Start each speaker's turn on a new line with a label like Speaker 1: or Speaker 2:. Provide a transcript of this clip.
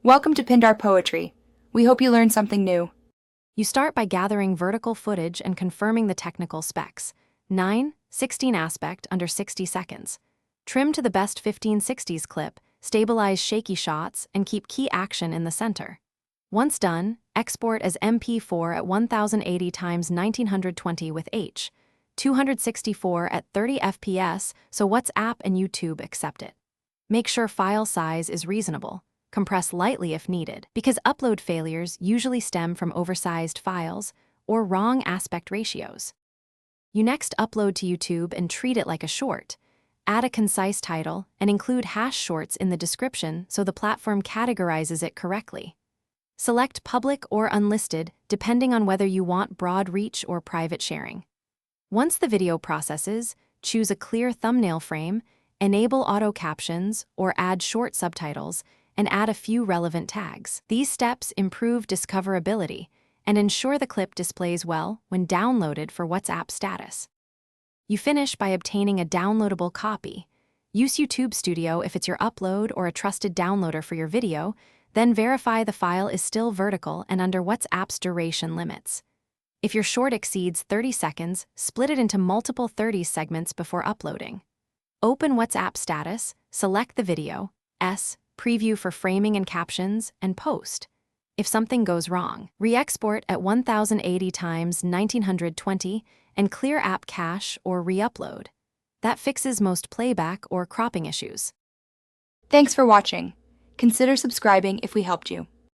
Speaker 1: Welcome to Pindar Poetry. We hope you learned something new.
Speaker 2: You start by gathering vertical footage and confirming the technical specs. 9:16 aspect under 60 seconds. Trim to the best 1560s clip, stabilize shaky shots, and keep key action in the center. Once done, export as MP4 at 1080 x 1920 with H. 264 at 30 FPS so WhatsApp and YouTube accept it. Make sure file size is reasonable. Compress lightly if needed, because upload failures usually stem from oversized files or wrong aspect ratios. You next upload to YouTube and treat it like a short. Add a concise title and include hash shorts in the description so the platform categorizes it correctly. Select public or unlisted depending on whether you want broad reach or private sharing. Once the video processes, choose a clear thumbnail frame, enable auto captions or add short subtitles, and add a few relevant tags. These steps improve discoverability and ensure the clip displays well when downloaded for WhatsApp status. You finish by obtaining a downloadable copy. Use YouTube Studio if it's your upload or a trusted downloader for your video, then verify the file is still vertical and under WhatsApp's duration limits. If your short exceeds 30 seconds, split it into multiple 30 segments before uploading. Open WhatsApp status, select the video, preview for framing and captions, and post. If something goes wrong, re-export at 1080 x 1920 and clear app cache or re-upload. That fixes most playback or cropping issues.
Speaker 1: Thanks for watching. Consider subscribing if we helped you.